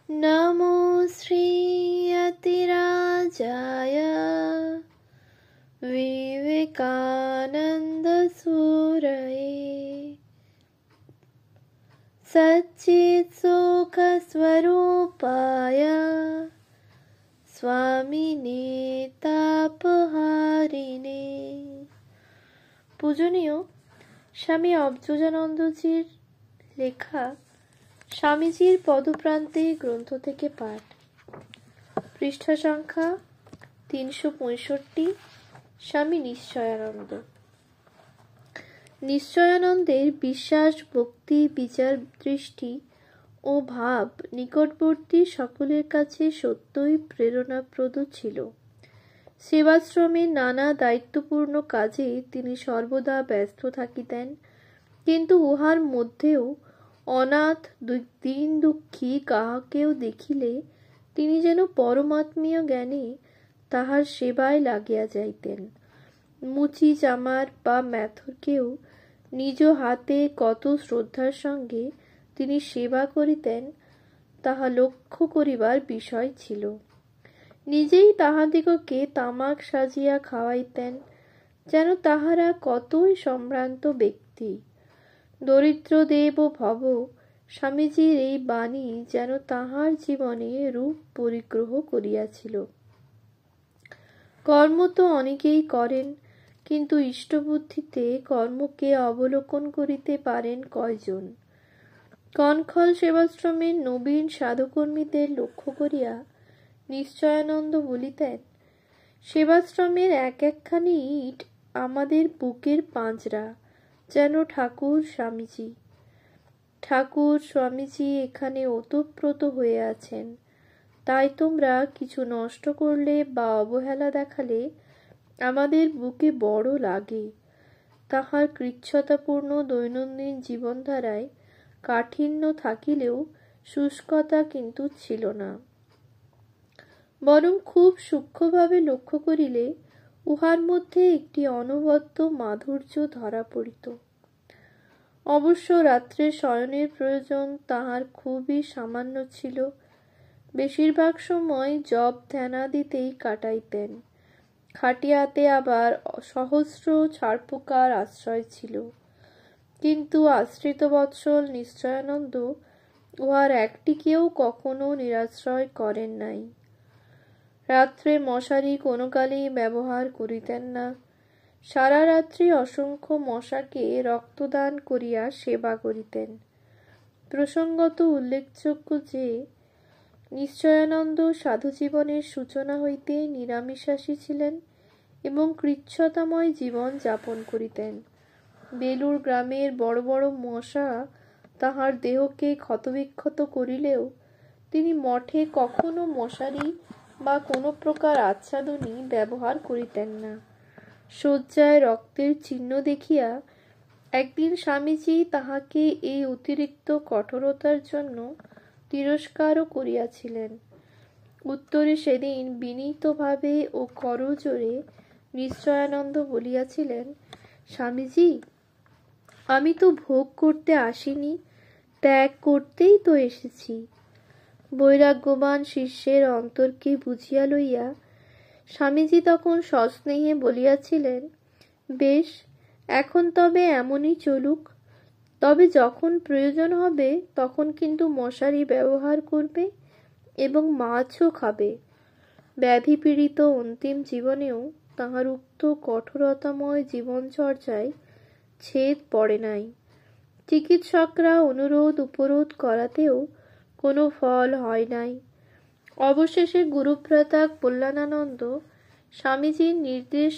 नमो श्रीयतिराजाय विवेकानन्दसूरये सच्चित्सुखस्वरूपाय स्वामिने तापहारिणे। পূজনীয় স্বামী অবজুজানন্দজির লেখা স্বামীজির পদপ্রান্তে গ্রন্থ থেকে পাঠ, পৃষ্ঠা সংখ্যা 365। স্বামী নিশ্চয়ানন্দ। নিশ্চয়ানন্দের বিশ্বাস, ভক্তি, বিচার, দৃষ্টি ও ভাব নিকটবর্তী সকলের কাছে সত্যই প্রেরণাপ্রদ ছিল। সেবাশ্রমের নানা দায়িত্বপূর্ণ কাজে তিনি সর্বদা ব্যস্ত থাকিতেন, কিন্তু উহার মধ্যেও অনাথ, দীন দুঃখী কাহাকেও দেখিলে তিনি যেন পরমাত্মীয় জ্ঞানে তাহার সেবায় লাগিয়া যাইতেন। মুচি চামার বা ম্যাথরকেও নিজ হাতে কত শ্রদ্ধার সঙ্গে তিনি সেবা করিতেন তাহা লক্ষ্য করিবার বিষয় ছিল। নিজেই তাহাদিগকে তামাক সাজিয়া খাওয়াইতেন, যেন তাহারা কতই সম্ভ্রান্ত ব্যক্তি। দরিদ্র দেব ভব, স্বামীজির এই বাণী যেন তাহার জীবনে রূপ পরিগ্রহ করিয়াছিল। কর্ম তো অনেকেই করেন, কিন্তু ইষ্টবুদ্ধিতে কর্মকে অবলোকন করিতে পারেন কয়জন? কনখল সেবাশ্রমের নবীন সাধুকর্মীদের লক্ষ্য করিয়া নিশ্চয়ানন্দ বলিতেন, সেবাশ্রমের এক একখানি ইট আমাদের বুকের পাঁজরা, যেন ঠাকুর স্বামীজি। ঠাকুর স্বামীজি এখানে ওতপ্রোত হয়ে আছেন, তাই তোমরা কিছু নষ্ট করলে বা অবহেলা দেখালে আমাদের বুকে বড় লাগে। তাহার কৃচ্ছতাপূর্ণ দৈনন্দিন জীবনধারায় কাঠিন্য থাকিলেও শুষ্কতা কিন্তু ছিল না, বরং খুব সূক্ষ্মভাবে লক্ষ্য করিলে উহার মধ্যে একটি অনবদ্য মাধুর্য ধরা পড়িত। অবশ্য রাত্রে শয়নের প্রয়োজন তাহার খুবই সামান্য ছিল। বেশিরভাগ সময় জপ ধ্যানাদিতেই কাটাইতেন। খাটিয়াতে আবার সহস্র ছারপোকার আশ্রয় ছিল, কিন্তু আশ্রিত বৎসল নিশ্চয়ানন্দ উহার একটিকেও কখনো নিরাশ্রয় করেন নাই। রাত্রে মশারি কোনো কালেই ব্যবহার করিতেন না। সারা রাত্রি অসংখ্য মশাকে রক্তদান করিয়া সেবা করিতেন। প্রসঙ্গত উল্লেখযোগ্য যে, নিশ্চয়ানন্দ সাধুজীবনের সূচনা হইতে নিরামিষাশী ছিলেন এবং কৃচ্ছতাময় জীবন যাপন করিতেন। বেলুর গ্রামের বড় বড় মশা তাহার দেহকে ক্ষতবিক্ষত করিলেও তিনি মঠে কখনো মশারি বা কোনো প্রকার আচ্ছাদনী ব্যবহার করিতেন না। শয্যায় রক্তের চিহ্ন দেখিয়া একদিন স্বামীজি তাহাকে এই অতিরিক্ত কঠোরতার জন্য তিরস্কারও করিয়াছিলেন। উত্তরে সেদিন বিনীতভাবে ও করজোড়ে নিশ্চয়ানন্দ বলিয়াছিলেন, স্বামীজি, আমি তো ভোগ করতে আসিনি, ত্যাগ করতেই তো এসেছি। বৈরাগ্যবান শিষ্যের অন্তরকে বুঝিয়া লইয়া স্বামীজি তখন সস্নেহে বলিয়াছিলেন, বেশ, এখন তবে এমনই চলুক, তবে যখন প্রয়োজন হবে তখন কিন্তু মশারি ব্যবহার করবে এবং মাছও খাবে। ব্যাধিপীড়িত অন্তিম জীবনেও তাহার উক্ত কঠোরতাময় জীবনচর্যায় ছেদ পড়ে নাই। চিকিৎসকরা অনুরোধ উপরোধ করাতেও কোনো ফল হয় নাই। অবশেষে গুরুভ্রাতা কল্যাণানন্দ স্বামীজির নির্দেশ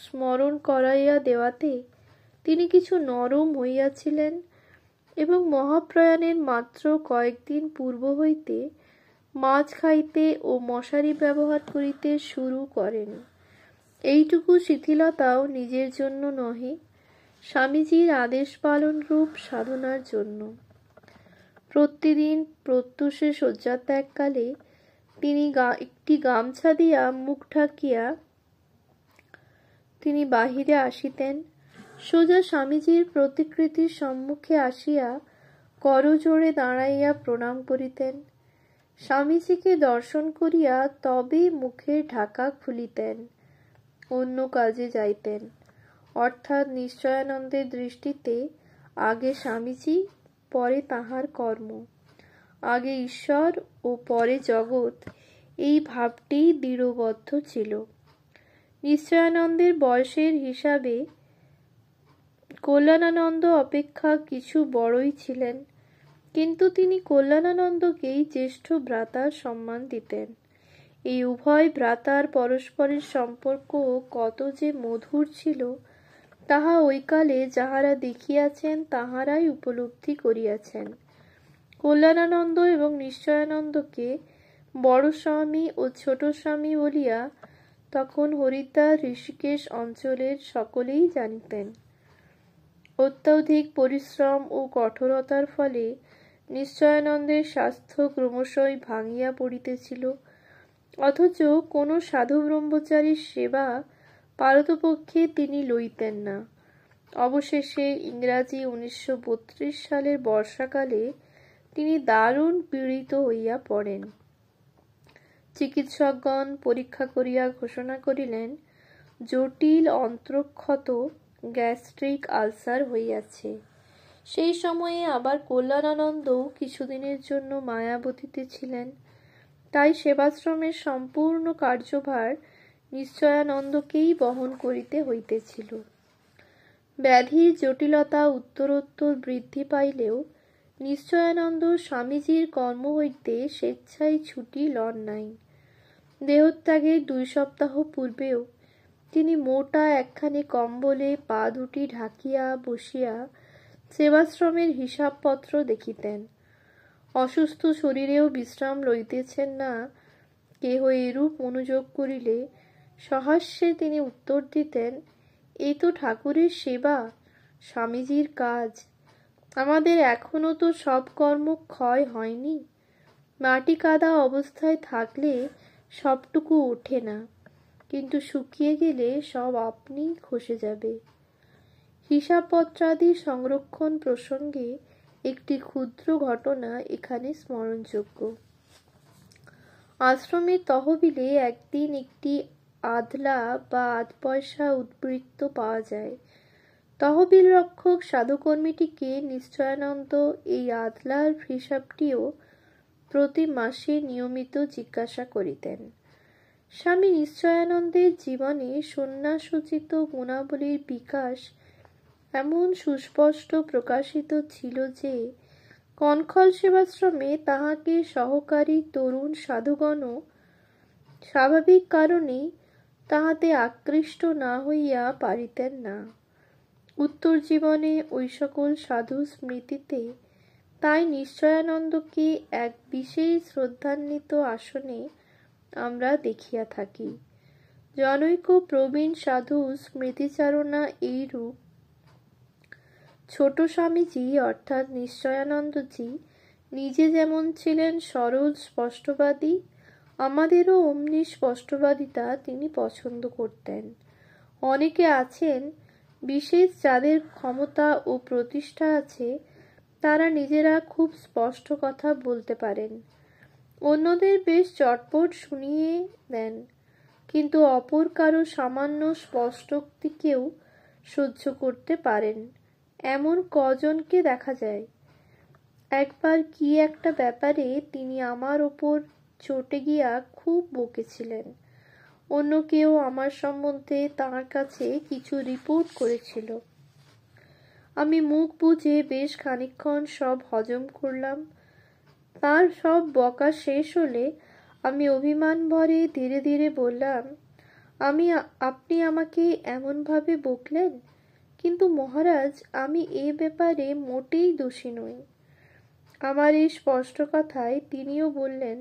স্মরণ করাইয়া দেওয়াতে তিনি কিছু নরম হইয়াছিলেন এবং মহাপ্রয়াণের মাত্র কয়েকদিন পূর্ব হইতে মাছ খাইতে ও মশারি ব্যবহার করিতে শুরু করেন। এইটুকু শিথিলতাও নিজের জন্য নহে, স্বামীজির আদেশ পালন রূপ সাধনার জন্য। প্রতিদিন প্রত্যুষে শয্যাত্যাগকালে তিনি একটি গামছা দিয়া মুখ ঢাকিয়া তিনি বাহিরে আসিতেন। সোজা স্বামীজির প্রতিকৃতির সম্মুখে আসিয়া করজোড়ে দাঁড়াইয়া প্রণাম করিতেন। স্বামীজিকে দর্শন করিয়া তবে মুখের ঢাকা খুলিতেন, অন্য কাজে যাইতেন। অর্থাৎ নিশ্চয়ানন্দের দৃষ্টিতে আগে স্বামীজি, পরে তাহার কর্ম, আগে ঈশ্বর ও পরে জগৎ, এই ভাবটি দৃঢ়বদ্ধ ছিল। নিশ্চয়ানন্দের বয়সের হিসাবে কল্যাণানন্দ অপেক্ষা কিছু বড়ই ছিলেন, কিন্তু তিনি কল্যাণানন্দকেই জ্যেষ্ঠ ভ্রাতার সম্মান দিতেন। এই উভয় ভ্রাতার পরস্পরের সম্পর্ক কত যে মধুর ছিল, তাহা ওইকালে যাহারা দেখিয়াছেন তাহারাই উপলব্ধি করিয়াছেন। কল্যাণানন্দ এবং নিশ্চয়ানন্দকে বড় স্বামী ও ছোট স্বামী বলিয়া তখন হরিদ্বার ঋষিকেশ অঞ্চলের সকলেই জানিতেন। অত্যধিক পরিশ্রম ও কঠোরতার ফলে নিশ্চয়ানন্দের স্বাস্থ্য ক্রমশই ভাঙিয়া পড়িতেছিল, অথচ কোনো সাধু ব্রহ্মচারীর সেবা পারতপক্ষে তিনি লইতেন না। অবশেষে ইংরাজি 1932 সালের বর্ষাকালে তিনি দারুণ পীড়িত হইয়া পড়েন। চিকিৎসকগণ পরীক্ষা করিয়া ঘোষণা করিলেন, জটিল অন্ত্রক্ষত গ্যাস্ট্রিক আলসার হইয়াছে। সেই সময়ে আবার কল্যাণানন্দও কিছুদিনের জন্য মায়াবতীতে ছিলেন, তাই সেবাশ্রমের সম্পূর্ণ কার্যভার নিশ্চয়ানন্দকেই বহন করিতে হইতেছিল। ব্যাধির জটিলতা উত্তরোত্তর বৃদ্ধি পাইলেও নিশ্চয়ানন্দ স্বামীজির কর্ম হইতে স্বেচ্ছায় ছুটি লন নাই। দেহত্যাগের 2 সপ্তাহ পূর্বেও তিনি মোটা একখানি কম্বলে পা দুটি ঢাকিয়া বসিয়া সেবাশ্রমের হিসাবপত্র দেখিতেন। অসুস্থ শরীরেও বিশ্রাম লইতেছেন না কেহ এরূপ মনোযোগ করিলে সহাস্যে তিনি উত্তর দিতেন, এই তো ঠাকুরের সেবা, স্বামীজির কাজ। আমাদের এখনো তো সব কর্ম ক্ষয় হয়নি। মাটি কাদা অবস্থায় থাকলে সবটুকু ওঠে না, কিন্তু শুকিয়ে গেলে সব আপনি খসে যাবে। হিসাবপত্রাদি সংরক্ষণ প্রসঙ্গে একটি ক্ষুদ্র ঘটনা এখানে স্মরণযোগ্য। আশ্রমের তহবিলে একদিন একটি আধলা বা আধ পয়সা উদ্বৃত্ত পাওয়া যায়। তহবিল রক্ষক সাধুকর্মীটিকে নিশ্চয়ানন্দ এই আধলার হিসাবটিও প্রতি মাসে নিয়মিত জিজ্ঞাসা করিতেন। স্বামী নিশ্চয়ানন্দের জীবনে সন্ন্যাসোচিত গুণাবলীর বিকাশ এমন সুস্পষ্ট প্রকাশিত ছিল যে কনখল সেবাশ্রমে তাহাকে সহকারী তরুণ সাধুগণও স্বাভাবিক কারণেই তাহাতে আকৃষ্ট না হইয়া পারিতেন না। উত্তর জীবনে ওই সকল সাধু স্মৃতিতে তাই নিশ্চয়ানন্দকে এক বিশেষ শ্রদ্ধান্বিত আসনে আমরা দেখিয়া থাকি। জনৈক প্রবীণ সাধু স্মৃতিচারণা এইরূপ, ছোট স্বামীজি অর্থাৎ নিশ্চয়ানন্দজি নিজে যেমন ছিলেন সরল স্পষ্টবাদী, আমাদেরও অমনি স্পষ্টবাদিতা তিনি পছন্দ করতেন। অনেকে আছেন বিশেষ যাদের ক্ষমতা ও প্রতিষ্ঠা আছে, তারা নিজেরা খুব স্পষ্ট কথা বলতে পারেন, অন্যদের বেশ চটপট শুনিয়ে দেন, কিন্তু অপর কারো সামান্য স্পষ্টোক্তিকেও সহ্য করতে পারেন এমন কজনকে দেখা যায়। একবার কি একটা ব্যাপারে তিনি আমার ওপর চটে গিয়া খুব বকেছিলেন। অন্য কেউ আমার সম্বন্ধে তাঁর কাছে কিছু রিপোর্ট করেছিল। আমি মুখ বুজে বেশ খানিকক্ষণ সব হজম করলাম। তার সব বকা শেষ হলে আমি অভিমান ভরে ধীরে ধীরে বললাম, আপনি আমাকে এমনভাবে বকলেন, কিন্তু মহারাজ আমি এ ব্যাপারে মোটেই দোষী নই। আমার এই স্পষ্ট কথায় তিনিও বললেন,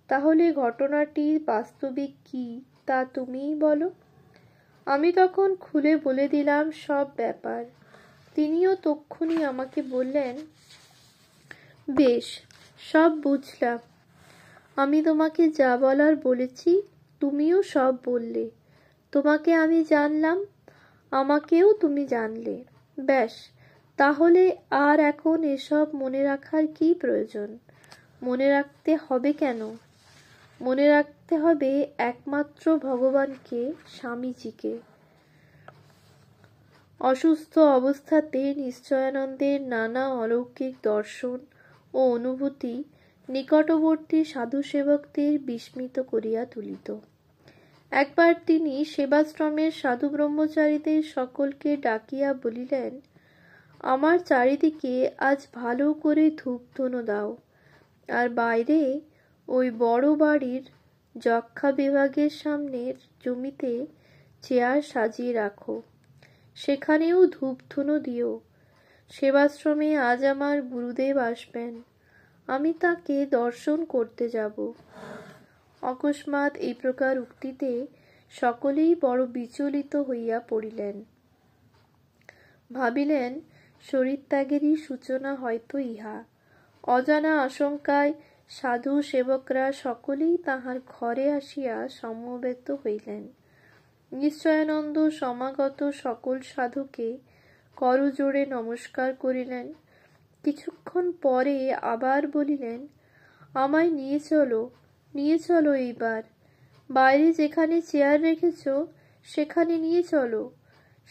তাহলে ঘটনাটি বাস্তবিক কি তা তুমিই বলো। আমি তখন খুলে বলে দিলাম সব ব্যাপার। তিনিও তক্ষুনি আমাকে বললেন, বেশ, সব বুঝলাম। আমি তোমাকে যা বলার বলেছি, তুমিও সব বললে। তোমাকে আমি জানলাম, আমাকেও তুমি জানলে। ব্যাস, তাহলে আর এখন এসব মনে রাখার কি প্রয়োজন? মনে রাখতে হবে কেন? মনে রাখতে হবে একমাত্র ভগবানকে, স্বামীজিকে। অসুস্থ অবস্থাতে নিশ্চয়ানন্দের নানা অলৌকিক দর্শন ও অনুভূতি নিকটবর্তী সাধুসেবকদের বিস্মিত করিয়া তুলিত। একবার তিনি সেবাশ্রমের সাধু ব্রহ্মচারীদের সকলকে ডাকিয়া বলিলেন, আমার চারিদিকে আজ ভালো করে ধূপধুনো দাও, আর বাইরে ওই বড় বাড়ির যক্ষা বিভাগের সামনের জমিতে চেয়ার সাজিয়ে রাখো, সেখানেও ধূপধুনো দিও। সেবাশ্রমে আজ আমার গুরুদেব আসবেন, আমি তাকে দর্শন করতে যাব। অকস্মাৎ এই প্রকার উক্তিতে সকলেই বড় বিচলিত হইয়া পড়িলেন। ভাবিলেন, শরীরত্যাগেরই সূচনা হয়তো ইহা। অজানা আশঙ্কায় সাধু সেবকরা সকলেই তাহার ঘরে আসিয়া সমবেত হইলেন। নিশ্চয়ানন্দ সমাগত সকল সাধুকে করজোড়ে নমস্কার করিলেন। কিছুক্ষণ পরে আবার বলিলেন, আমায় নিয়ে চলো, নিয়ে চলো, এইবার বাইরে যেখানে চেয়ার রেখেছ সেখানে নিয়ে চলো।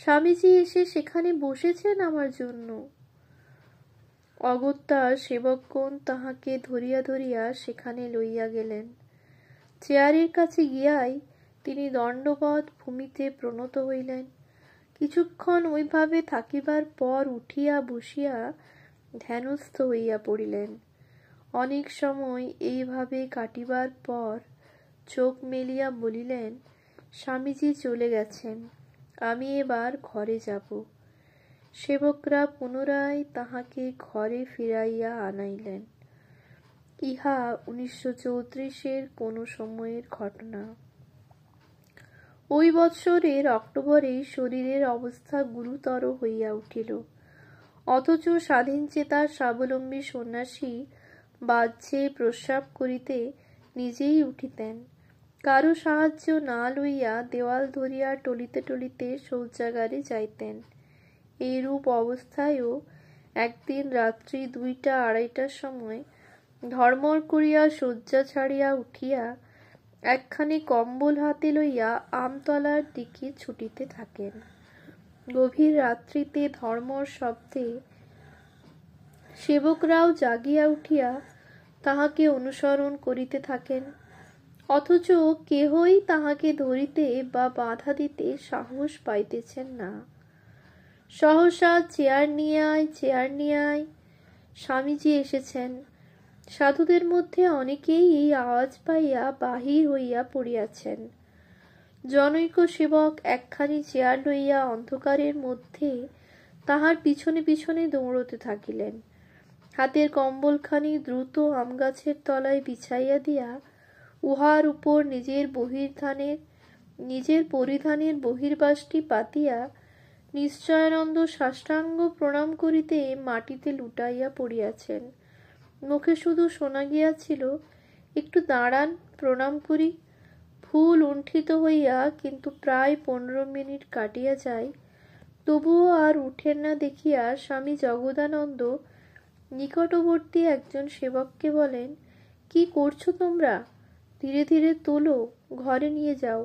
স্বামীজি এসে সেখানে বসেছেন আমার জন্য। অগত্যা সেবকগণ তাহাকে ধরিয়া ধরিয়া সেখানে লইয়া গেলেন। চেয়ারের কাছে গিয়াই তিনি দণ্ডবৎ ভূমিতে প্রণত হইলেন। কিছুক্ষণ ওইভাবে থাকিবার পর উঠিয়া বসিয়া ধ্যানস্থ হইয়া পড়িলেন। অনেক সময় এইভাবে কাটিবার পর চোখ মেলিয়া বলিলেন, স্বামীজি চলে গেছেন, আমি এবার ঘরে যাব। সেবকরা পুনরায় তাহাকে ঘরে ফিরাইয়া আনাইলেন। ইহা 1934-এর কোন সময়ের ঘটনা। ওই বৎসরের অক্টোবরে শরীরের অবস্থা গুরুতর হইয়া উঠিল। অথচ স্বাধীনচেতা স্বাবলম্বী সন্ন্যাসী বাহ্যে প্রস্রাব করিতে নিজেই উঠিতেন। কারো সাহায্য না লইয়া দেওয়াল ধরিয়া টলিতে টলিতে শৌচাগারে যাইতেন। এইরূপ অবস্থায়ও একদিন রাত্রি 2টা-2:30টার সময় ধর্মর করিয়া শয্যা ছাড়িয়া উঠিয়া একখানি কম্বল হাতে লইয়া আমতলার দিকে ছুটিতে থাকেন। গভীর রাত্রিতে ধর্মর শব্দে সেবকরাও জাগিয়া উঠিয়া তাহাকে অনুসরণ করিতে থাকেন, অথচ কেহই তাহাকে ধরিতে বা বাধা দিতে সাহস পাইতেছেন না। সহসা চেয়ার নিয়ে আয়, চেয়ার নিয়ে আয়, স্বামীজি এসেছেন। সাধুদের মধ্যে অনেকেই এই আওয়াজ পাইয়া বাহির হইয়া পড়িয়াছেন। জনৈক সেবক একখানি চেয়ার লইয়া অন্ধকারের মধ্যে তাহার পিছনে পিছনে দৌড়তে থাকিলেন। হাতের কম্বলখানি দ্রুত আমগাছের তলায় বিছাইয়া দিয়া উহার উপর নিজের পরিধানের বহির্বাসটি পাতিয়া নিশ্চয়ানন্দ সাষ্টাঙ্গ প্রণাম করিতে মাটিতে লুটাইয়া পড়িয়াছেন। মুখে শুধু শোনা গিয়াছিল, একটু দাঁড়ান, প্রণাম করি। ভুল লুণ্ঠিত হইয়া কিন্তু প্রায় 15 মিনিট কাটিয়া যায়, তবুও আর উঠেন না দেখিয়া স্বামী জগদানন্দ নিকটবর্তী একজন সেবককে বলেন, কি করছো তোমরা? ধীরে ধীরে তোলো, ঘরে নিয়ে যাও।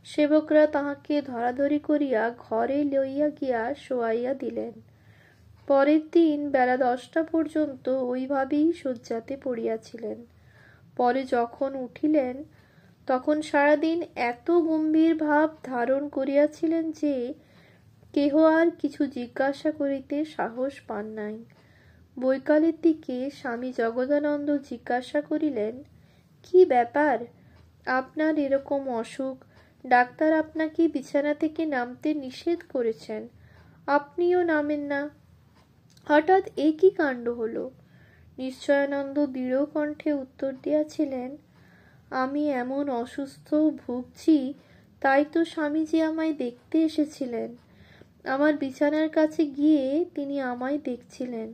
সেবকরা তাহাকে ধরাধরি করিয়া ঘরে লইয়া গিয়া শোয়াইয়া দিলেন। পরের দিন বেলা 10টা পর্যন্ত ওইভাবেই শয্যাতে পড়িয়াছিলেন। পরে যখন উঠিলেন তখন সারাদিন এত গম্ভীর ভাব ধারণ করিয়াছিলেন যে কেহ আর কিছু জিজ্ঞাসা করিতে সাহস পান নাই। বৈকালের দিকে স্বামী জগদানন্দ জিজ্ঞাসা করিলেন, কি ব্যাপার, আপনার এরকম অসুখ? ডাক্তার আপনাকে বিছানা থেকে নামতে নিষেধ করেছেন, আপনিও নামেন না, হঠাৎ এ কি কাণ্ড হলো? নিশ্চয়ানন্দ দৃঢ় কণ্ঠে উত্তর দিয়াছিলেন, আমি এমন অসুস্থ ভুগছি, তাই তো স্বামীজি আমায় দেখতে এসেছিলেন। আমার বিছানার কাছে গিয়ে তিনি আমায় দেখছিলেন।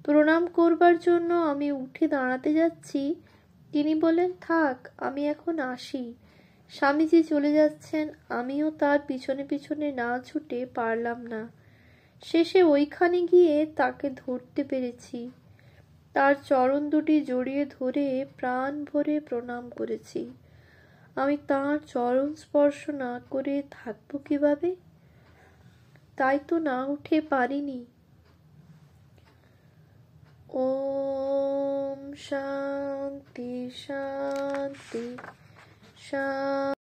প্রণাম করবার জন্য আমি উঠে দাঁড়াতে যাচ্ছি, তিনি বলেন, থাক, আমি এখন আসি। স্বামীজি চলে যাচ্ছেন, আমিও তার পিছনে পিছনে না ছুটে পারলাম না। শেষে ওইখানে গিয়ে তাকে ধরতে পেরেছি। তার চরণ দুটি জড়িয়ে ধরে প্রাণ ভরে প্রণাম করেছি। আমি তাঁর চরণ স্পর্শ না করে থাকবো কিভাবে? তাই তো না উঠে পারিনি। ওম শান্তি শান্তি শান্তি।